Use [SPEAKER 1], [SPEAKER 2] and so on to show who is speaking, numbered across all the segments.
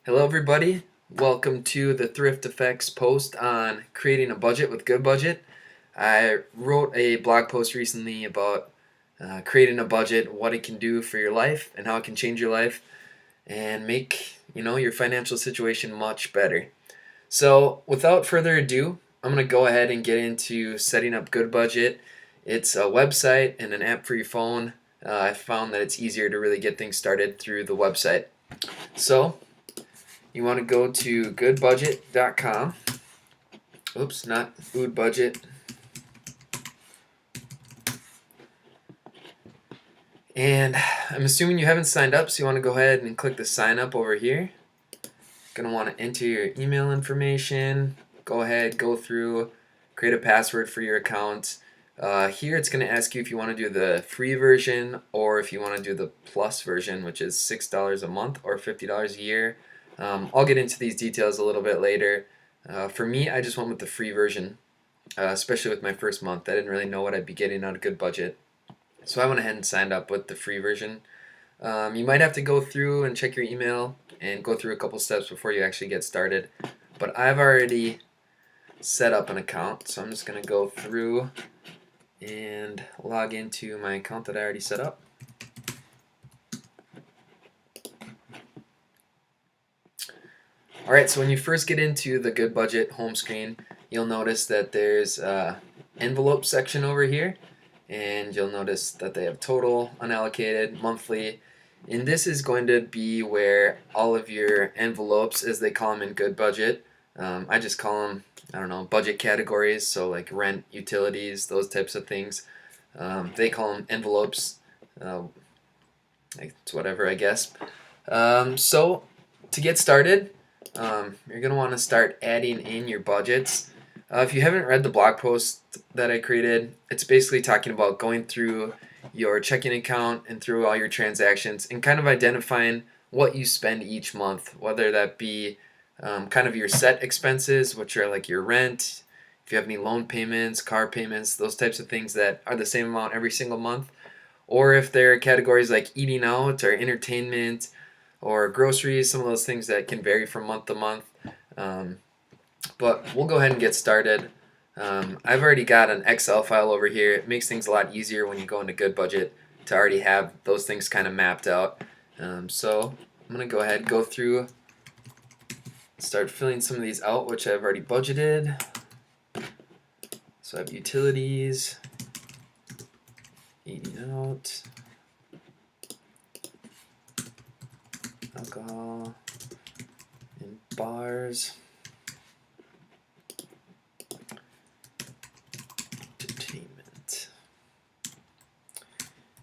[SPEAKER 1] Hello everybody, welcome to the Thrift Effects post on creating a budget with Goodbudget. I wrote a blog post recently about creating a budget, what it can do for your life and how it can change your life and make your financial situation much better. So without further ado, I'm going to go ahead and get into setting up Goodbudget. It's a website and an app for your phone. I found that it's easier to really get things started through the website. So you want to go to goodbudget.com. Oops, not food budget. And I'm assuming you haven't signed up, so you want to go ahead and click the sign up over here. Going to want to enter your email information. Go ahead, go through, create a password for your account. Here it's going to ask you if you want to do the free version or if you want to do the plus version, which is $6 a month or $50 a year. I'll get into these details a little bit later. For me, I just went with the free version, especially with my first month. I didn't really know what I'd be getting on a Goodbudget, so I went ahead and signed up with the free version. You might have to go through and check your email and go through a couple steps before you actually get started, but I've already set up an account, so I'm just going to go through and log into my account that I already set up. Alright, so when you first get into the Goodbudget home screen, you'll notice that there's an envelope section over here, and you'll notice that they have total, unallocated, monthly, and this is going to be where all of your envelopes, as they call them in Goodbudget, I just call them, I don't know, budget categories, so like rent, utilities, those types of things. They call them envelopes, it's whatever, I guess. So to get started, you're going to want to start adding in your budgets. If you haven't read the blog post that I created, it's basically talking about going through your checking account and through all your transactions and kind of identifying what you spend each month, whether that be kind of your set expenses, which are like your rent, if you have any loan payments, car payments, those types of things that are the same amount every single month, or if there are categories like eating out or entertainment or groceries, some of those things that can vary from month to month. But we'll go ahead and get started. I've already got an Excel file over here. It makes things a lot easier when you go into Goodbudget to already have those things kind of mapped out. So I'm going to go ahead, go through, start filling some of these out, which I've already budgeted. So I have utilities, eating out, alcohol, and bars, entertainment.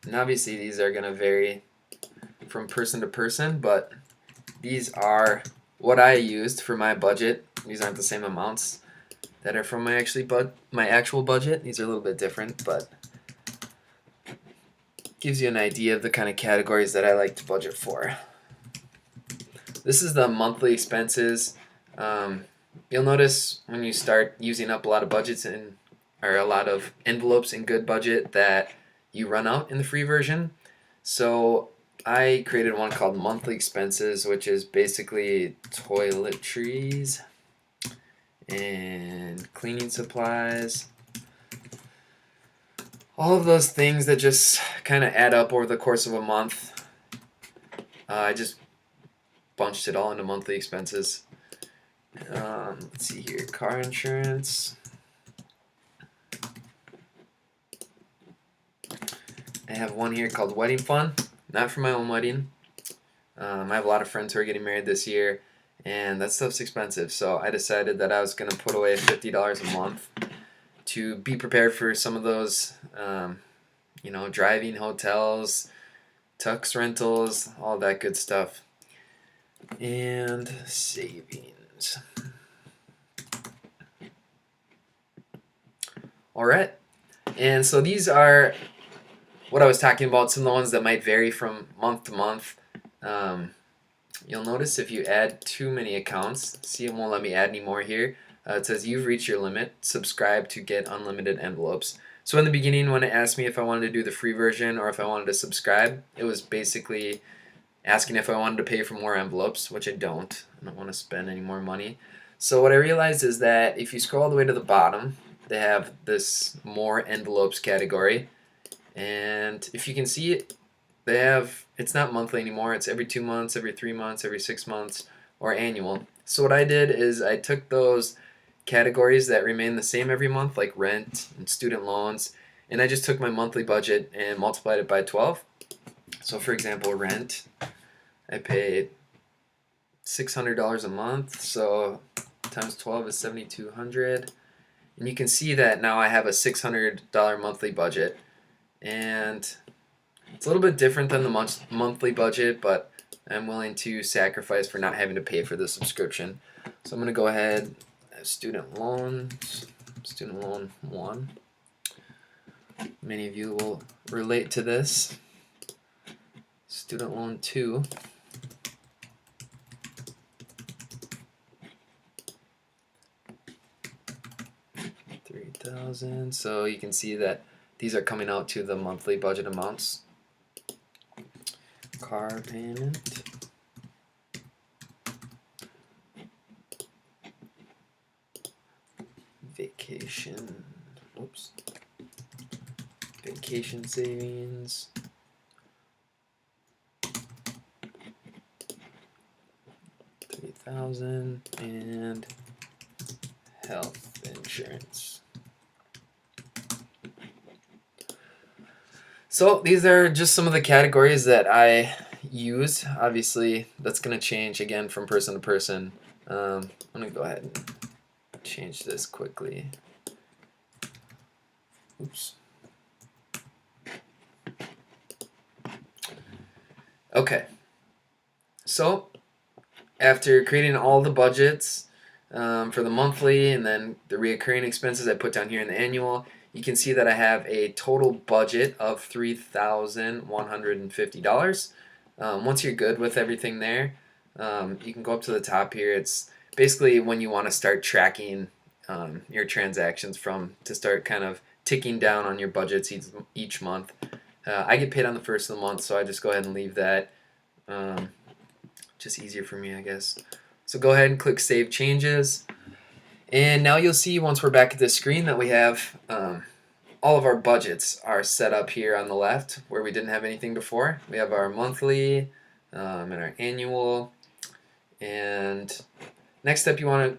[SPEAKER 1] And obviously these are going to vary from person to person, but these are what I used for my budget. These aren't the same amounts that are from my actual budget. These are a little bit different, but gives you an idea of the kind of categories that I like to budget for. This is the monthly expenses. You'll notice when you start using up a lot of budgets or a lot of envelopes in Goodbudget that you run out in the free version. So I created one called monthly expenses, which is basically toiletries and cleaning supplies. All of those things that just kind of add up over the course of a month. I just bunched it all into monthly expenses. Let's see here, car insurance. I have one here called wedding fund, not for my own wedding. I have a lot of friends who are getting married this year, and that stuff's expensive, so I decided that I was going to put away $50 a month to be prepared for some of those, driving, hotels, tux rentals, all that good stuff. And savings. Alright, and so these are what I was talking about, some of the ones that might vary from month to month. You'll notice if you add too many accounts, see, it won't let me add any more here. It says you've reached your limit, subscribe to get unlimited envelopes. So in the beginning when it asked me if I wanted to do the free version or if I wanted to subscribe, it was basically asking if I wanted to pay for more envelopes, which I don't. I don't want to spend any more money. So what I realized is that if you scroll all the way to the bottom, they have this more envelopes category. And if you can see it, they have, it's not monthly anymore. It's every 2 months, every 3 months, every 6 months, or annual. So what I did is I took those categories that remain the same every month, like rent and student loans, and I just took my monthly budget and multiplied it by 12. So for example, rent, I pay $600 a month, so times 12 is $7,200. And you can see that now I have a $600 monthly budget. And it's a little bit different than the monthly budget, but I'm willing to sacrifice for not having to pay for the subscription. So I'm going to go ahead, student loans, student loan 1. Many of you will relate to this. Student loan 2. $3,000. So you can see that these are coming out to the monthly budget amounts. Car payment. Vacation. Oops. Vacation savings. $3,000 and health insurance. So these are just some of the categories that I use. Obviously, that's going to change again from person to person. I'm going to go ahead and change this quickly. Oops. Okay. So after creating all the budgets for the monthly and then the reoccurring expenses I put down here in the annual, you can see that I have a total budget of $3,150. Once you're good with everything there, you can go up to the top here. It's basically when you want to start tracking your transactions to start kind of ticking down on your budgets each month. I get paid on the first of the month, so I just go ahead and leave that. Just easier for me, I guess. So go ahead and click Save Changes. And now you'll see once we're back at this screen that we have all of our budgets are set up here on the left where we didn't have anything before. We have our monthly and our annual. And next step you're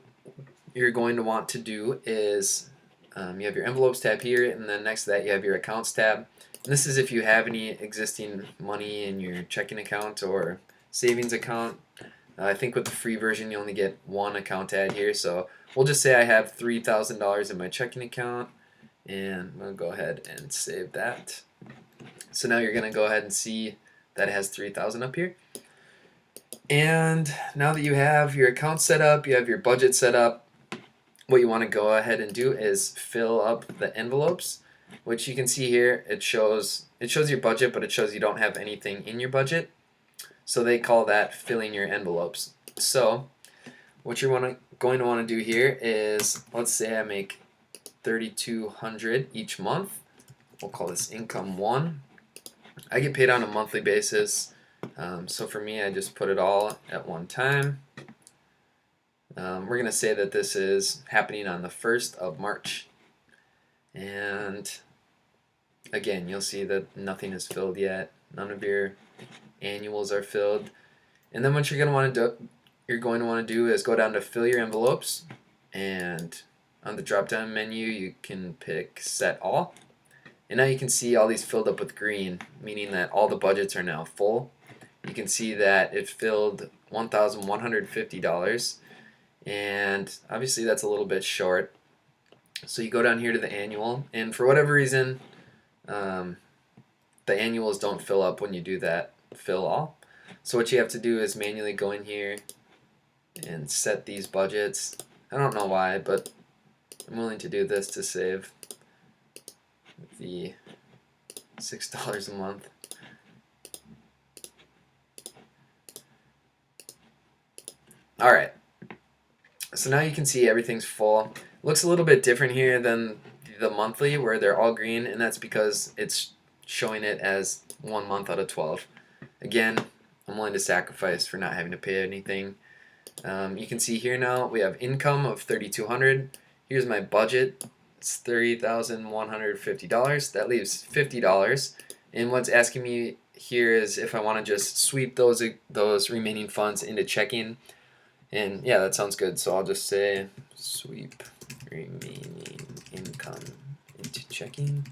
[SPEAKER 1] going to want to do is you have your envelopes tab here, and then next to that you have your accounts tab. And this is if you have any existing money in your checking account or savings account. I think with the free version you only get one account ad here, so we'll just say I have $3,000 in my checking account, and I'm going to go ahead and save that. So now you're going to go ahead and see that it has $3,000 up here. And now that you have your account set up, you have your budget set up, what you want to go ahead and do is fill up the envelopes, which you can see here. It shows your budget, but it shows you don't have anything in your budget. So they call that filling your envelopes. So what you're going to want to do here is, let's say I make $3,200 each month. We'll call this income 1. I get paid on a monthly basis. So for me, I just put it all at one time. We're going to say that this is happening on the 1st of March. And again, you'll see that nothing is filled yet. None of your annuals are filled. And then what you're going to want to do is go down to fill your envelopes, and on the drop down menu you can pick set all, and now you can see all these filled up with green, meaning that all the budgets are now full. You can see that it filled $1,150, and obviously that's a little bit short. So you go down here to the annual, and for whatever reason the annuals don't fill up when you do that fill all. So what you have to do is manually go in here and set these budgets. I don't know why, but I'm willing to do this to save the $6 a month. Alright, so now you can see everything's full. Looks a little bit different here than the monthly where they're all green, and that's because it's showing it as 1 month out of 12. Again, I'm willing to sacrifice for not having to pay anything. You can see here now we have income of $3,200. Here's my budget. It's $30,150. That leaves $50. And what's asking me here is if I want to just sweep those remaining funds into checking. And yeah, that sounds good. So I'll just say sweep remaining income into checking.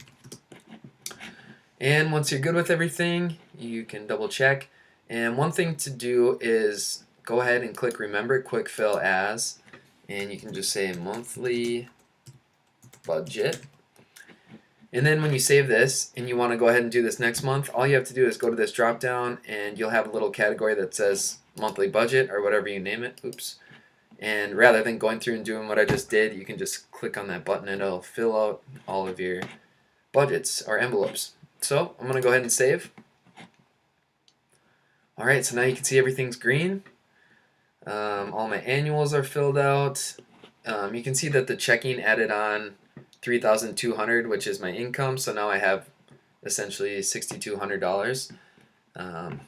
[SPEAKER 1] And once you're good with everything, you can double check. And one thing to do is go ahead and click remember quick fill as, and you can just say monthly budget. And then when you save this and you want to go ahead and do this next month, all you have to do is go to this drop down and you'll have a little category that says monthly budget or whatever you name it. Oops. And rather than going through and doing what I just did, you can just click on that button and it'll fill out all of your budgets or envelopes. So I'm going to go ahead and save. Alright, so now you can see everything's green. All my annuals are filled out. You can see that the checking added on $3,200, which is my income, so now I have essentially $6,200. And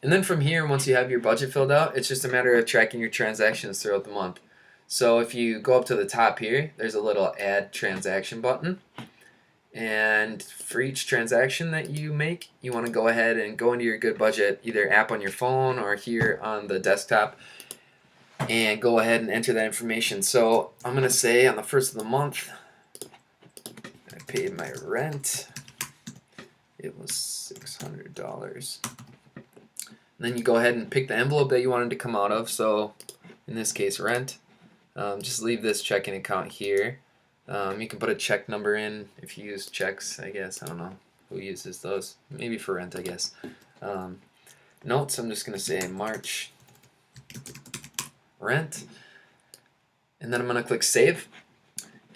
[SPEAKER 1] then from here, once you have your budget filled out, it's just a matter of tracking your transactions throughout the month. So if you go up to the top here, there's a little add transaction button. And for each transaction that you make, you want to go ahead and go into your Goodbudget either app on your phone or here on the desktop and go ahead and enter that information. So I'm going to say on the first of the month, I paid my rent. It was $600. And then you go ahead and pick the envelope that you wanted to come out of. So in this case, rent. Just leave this checking account here. You can put a check number in if you use checks, I guess. I don't know who uses those. Maybe for rent, I guess. Notes, I'm just going to say March rent. And then I'm going to click save.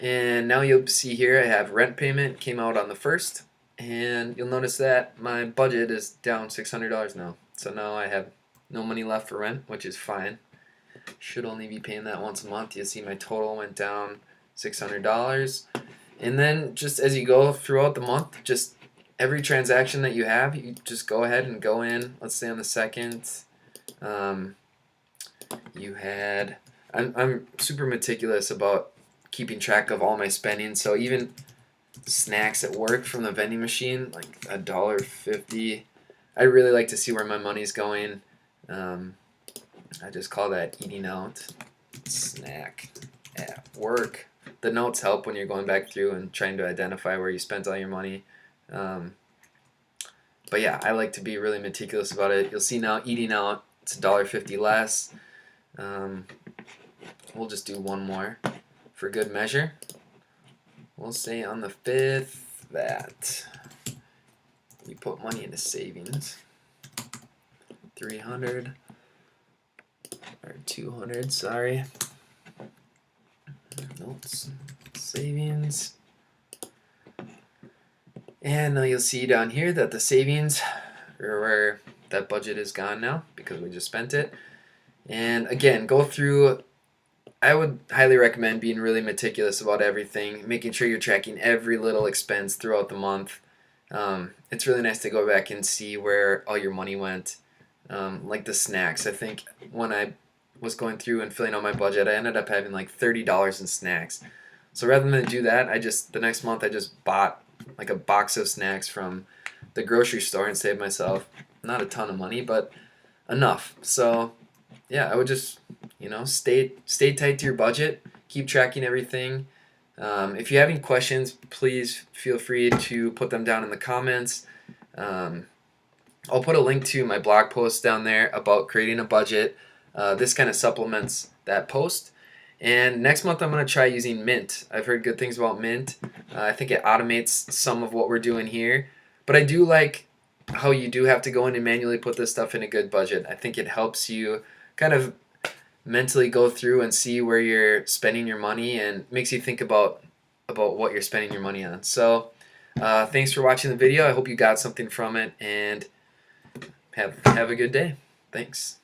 [SPEAKER 1] And now you'll see here I have rent payment came out on the 1st. And you'll notice that my budget is down $600 now. So now I have no money left for rent, which is fine. Should only be paying that once a month. You'll see my total went down $600. And then just as you go throughout the month, just every transaction that you have, you just go ahead and go in. Let's say on the 2nd, you had, I'm super meticulous about keeping track of all my spending. So even snacks at work from the vending machine, like $1.50, I really like to see where my money's going. I just call that eating out. Snack at work. The notes help when you're going back through and trying to identify where you spent all your money. But yeah, I like to be really meticulous about it. You'll see now eating out, it's $1.50 less. We'll just do one more for good measure. We'll say on the 5th that you put money into savings. 300 or 200, sorry. Notes, savings. And now you'll see down here that the savings, or where that budget is gone now because we just spent it. And again, go through. I would highly recommend being really meticulous about everything, making sure you're tracking every little expense throughout the month. It's really nice to go back and see where all your money went. Like the snacks. I think when I was going through and filling out my budget, I ended up having like $30 in snacks. So rather than do that, the next month I just bought like a box of snacks from the grocery store and saved myself not a ton of money, but enough. So yeah, I would just, stay tight to your budget, keep tracking everything. If you have any questions, please feel free to put them down in the comments. I'll put a link to my blog post down there about creating a budget. This kind of supplements that post. And next month I'm going to try using Mint. I've heard good things about Mint. I think it automates some of what we're doing here. But I do like how you do have to go in and manually put this stuff in a Goodbudget. I think it helps you kind of mentally go through and see where you're spending your money and makes you think about what you're spending your money on. So thanks for watching the video. I hope you got something from it, and have a good day. Thanks.